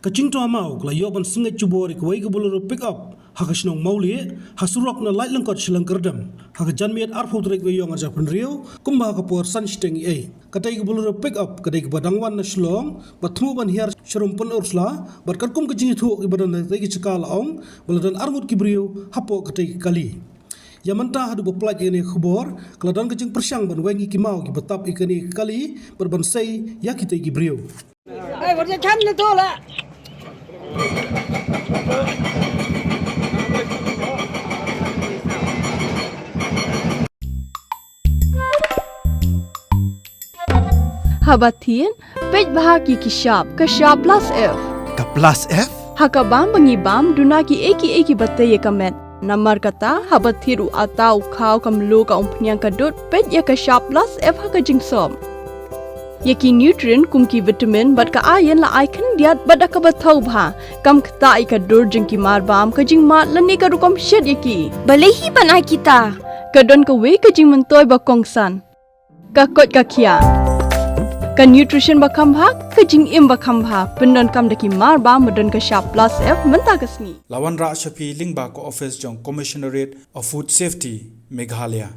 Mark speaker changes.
Speaker 1: ka Jingtwa mau la yoban Syngngeit chubori ka wai ka Bolero pick up ha ka Shillong Mawlieh ha surok na light langkot Shillong Kerdam ha ka janmiat arfu trek we yong aja Briew kumba ka por sunsteng ka tai ka Bolero pick up ka tai ka badangwan na Shillong batmu ban hiar sharumpun ursla bar karkum ka Jingtwa ki badan tai ki chakal ong baladan armut ki Briew hapo ka tai ka kali Yamanta hadu beplaj ini khubor keladan kecing persyang ban wengi ki mau ki betap ikani kali berbansai ya kita ki Briew.
Speaker 2: Ai boleh kan itu lah.
Speaker 3: Habatin pej bahagi ki sharp plus F.
Speaker 4: Ka plus F?
Speaker 3: Hakabam bangibam dunaki eki batay kamet. Namar kata habat thiru atau kau kamlu ka umpnyang kadut pet ya ka sharp plus F ha ka jingsom. Yaki nutrient kum ki vitamin bat ka iron la icon diat bat ka bathau bha kam kta I ka dur jing ki mar bam ka jing mat lani ka rukom shed yaki.
Speaker 2: Balehi banai kita.
Speaker 3: Ka don ka we ka jing mentoy ba kongsan. Ka kot ka kia. Ka nutrition ba kambha ka jing im ba kambha pendon kam daki mar bam medon ka sharp plus F menta ka sni.
Speaker 4: Lawan Ra Shapi Lingba ko office jong Commissionerate of Food Safety Meghalaya.